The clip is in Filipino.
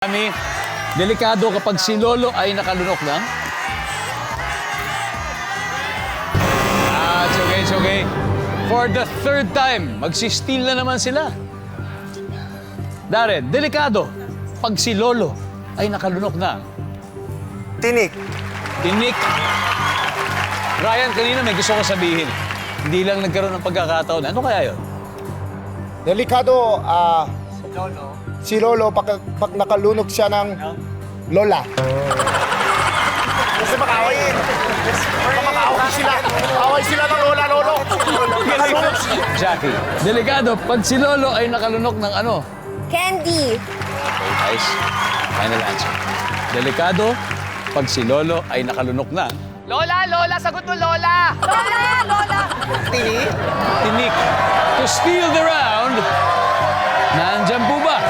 Kami, delikado kapag si Lolo ay nakalunok na. It's okay. For the third time, magsisteal na naman sila. Darren, delikado pag si Lolo ay nakalunok na. Tinik. Tinik. Ryan, kanina may gusto ko sabihin. Hindi lang nagkaroon ng pagkakataon. Ano kaya yun? Delikado, si Lolo, pag nakalunok siya ng lola. Kasi makawin. Makawin sila. Away sila ng lola, lolo. Nakalunok siya. Jackie, delikado pag si Lolo ay nakalunok ng ano? Candy. Okay, guys. Final answer. Delikado pag si Lolo ay nakalunok na. Lola! Sagot mo, Lola! Tinik. To steal the round, nandyan po ba